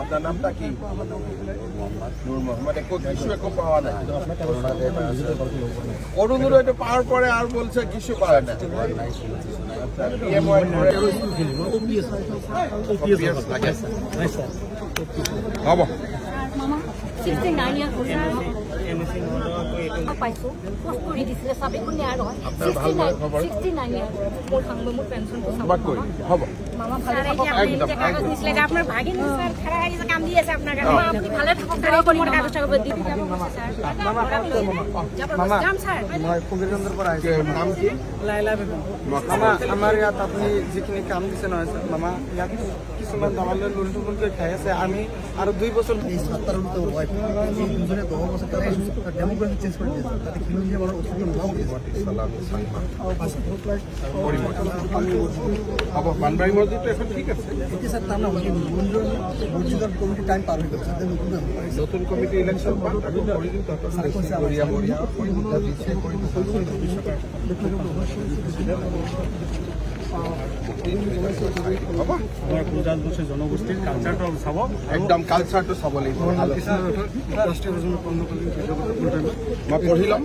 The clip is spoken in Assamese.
আপনার নামটা কি? নূর মোহাম্মদ। কিছু একটু পাওয়া নাই। অরুণুর এটা পাওয়ার পরে আর বলছে কিছু পাওয়া না। হব 69 years old. পাইছো পোস্ট কৰি দিছিলে সব একো নিয়া নহয় 69 ইয়াৰ মোৰ খাংব মোৰ পেনশন তো সব হ'ব মামা ভালে থাকক একদম কাগজ নিছিলে আপোনাৰ ভাগিন স্যাৰ খাৰা আহি কাম দি আছে আপোনাৰ কাম আপুনি ভালে থাকক মোৰ কাগজ কাগজ দি দিব স্যাৰ মামা যাম স্যাৰ মই কুমিৰগঞ্জৰ পৰা আহিছো নাম কি লাইলা বেগম মামা আমাৰ ইয়াত আপুনি যিখিনি কাম দিছে নহয় স্যাৰ মামা ইয়াত কিছুমান দালালে লুলটুলকে খাই আছে আমি আৰু 2 বছৰ এই সাতারণত হয় এই দুজনে 10 বছর তারা ডেমোগ্রাফি চেঞ্জ করে দিয়েছে তাতে খিলঞ্জিয়া বড় অত্যন্ত নাও হ'ব বানবাৰী মছজিদটো এখন ঠিক আছে এটি স্যাৰ তাৰ না মসজিদেৰ কমিটি টাইম পাৰ হয়ে গেছে নতুন কমিটি ইলেকশন জনগোষ্ঠীৰ কালচাৰটো চাব একদম কালচাৰটো চাব লাগিব মই পঢ়ি ল'ম